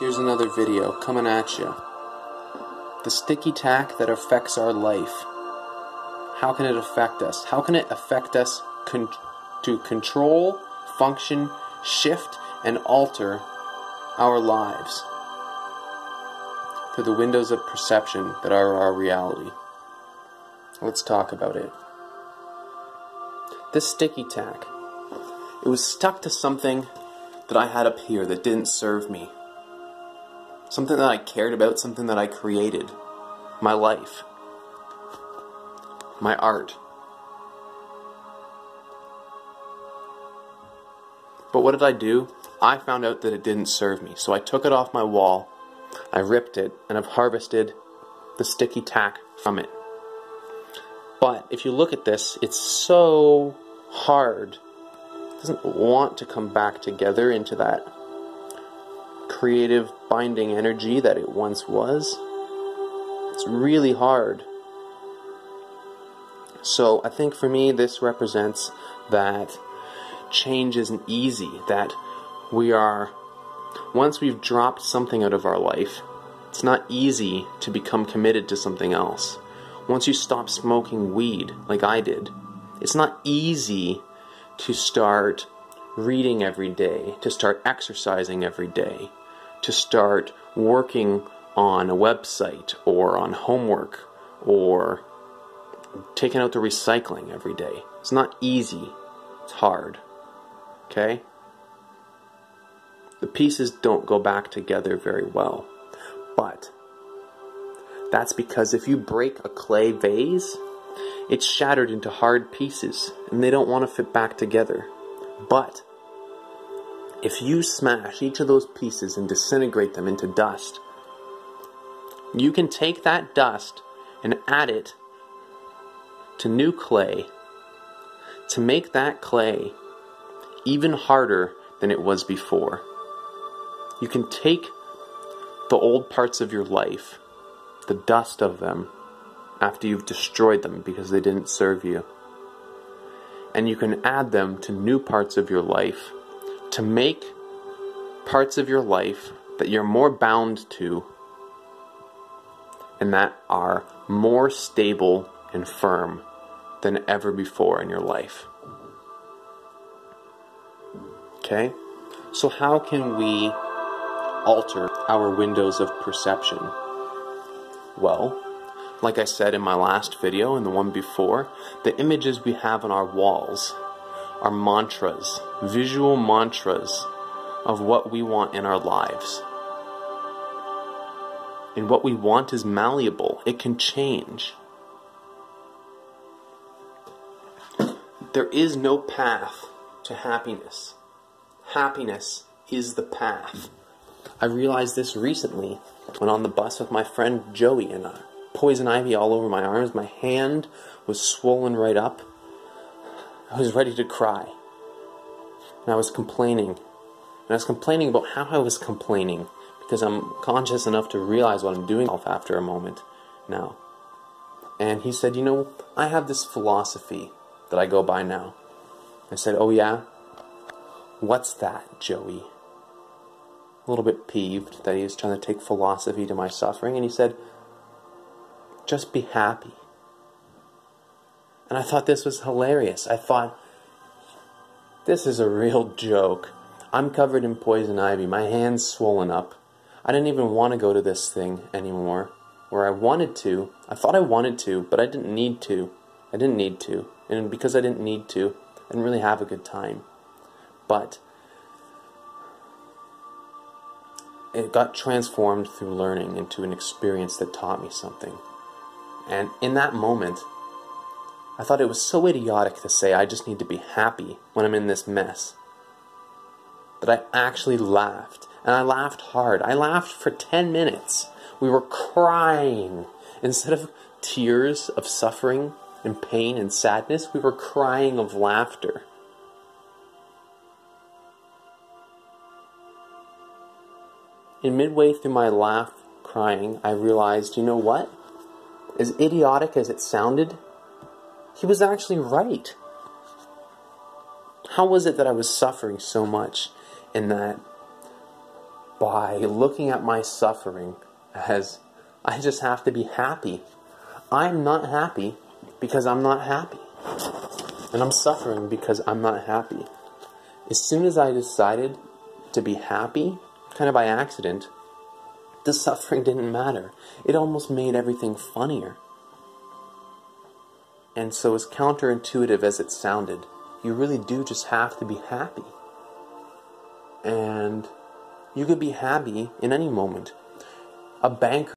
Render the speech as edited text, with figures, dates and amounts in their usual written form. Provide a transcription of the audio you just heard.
Here's another video coming at you. The sticky tack that affects our life. How can it affect us? How can it affect us to control, function, shift, and alter our lives through the windows of perception that are our reality? Let's talk about it. This sticky tack, it was stuck to something that I had up here that didn't serve me. Something that I cared about, something that I created. My life. My art. But what did I do? I found out that it didn't serve me. So I took it off my wall, I ripped it, and I've harvested the sticky tack from it. But if you look at this, it's so hard. It doesn't want to come back together into that creative binding energy that it once was. It's really hard. So I think for me this represents that change isn't easy, that once we've dropped something out of our life, it's not easy to become committed to something else. Once you stop smoking weed, like I did, it's not easy to start reading every day, to start exercising every day, to start working on a website or on homework or taking out the recycling every day. It's not easy. It's hard. Okay? The pieces don't go back together very well. But that's because if you break a clay vase, it's shattered into hard pieces and they don't want to fit back together. But if you smash each of those pieces and disintegrate them into dust, you can take that dust and add it to new clay to make that clay even harder than it was before. You can take the old parts of your life, the dust of them, after you've destroyed them because they didn't serve you, and you can add them to new parts of your life to make parts of your life that you're more bound to and that are more stable and firm than ever before in your life. Okay? So how can we alter our windows of perception? Well, like I said in my last video and the one before, the images we have on our walls are mantras, visual mantras of what we want in our lives. And what we want is malleable. It can change. There is no path to happiness. Happiness is the path. I realized this recently when on the bus with my friend Joey, and poison ivy all over my arms. My hand was swollen right up. I was ready to cry. And I was complaining. And I was complaining about how I was complaining, because I'm conscious enough to realize what I'm doing after a moment now. And he said, you know, I have this philosophy that I go by now. I said, oh yeah? What's that, Joey? A little bit peeved that he was trying to take philosophy to my suffering. And he said, just be happy. And I thought this was hilarious. I thought, this is a real joke. I'm covered in poison ivy. My hand's swollen up. I didn't even want to go to this thing anymore. Where I wanted to. I thought I wanted to, but I didn't need to. I didn't need to. And because I didn't need to, I didn't really have a good time. But it got transformed through learning into an experience that taught me something. And in that moment, I thought it was so idiotic to say I just need to be happy when I'm in this mess, that I actually laughed. And I laughed hard. I laughed for 10 minutes. We were crying. Instead of tears of suffering and pain and sadness, we were crying of laughter. And midway through my laugh, crying, I realized, you know what? As idiotic as it sounded, he was actually right. How was it that I was suffering so much and that by looking at my suffering as I just have to be happy. I'm not happy because I'm not happy. And I'm suffering because I'm not happy. As soon as I decided to be happy, kind of by accident, the suffering didn't matter. It almost made everything funnier. And so as counterintuitive as it sounded, you really do just have to be happy. And you could be happy in any moment. A banker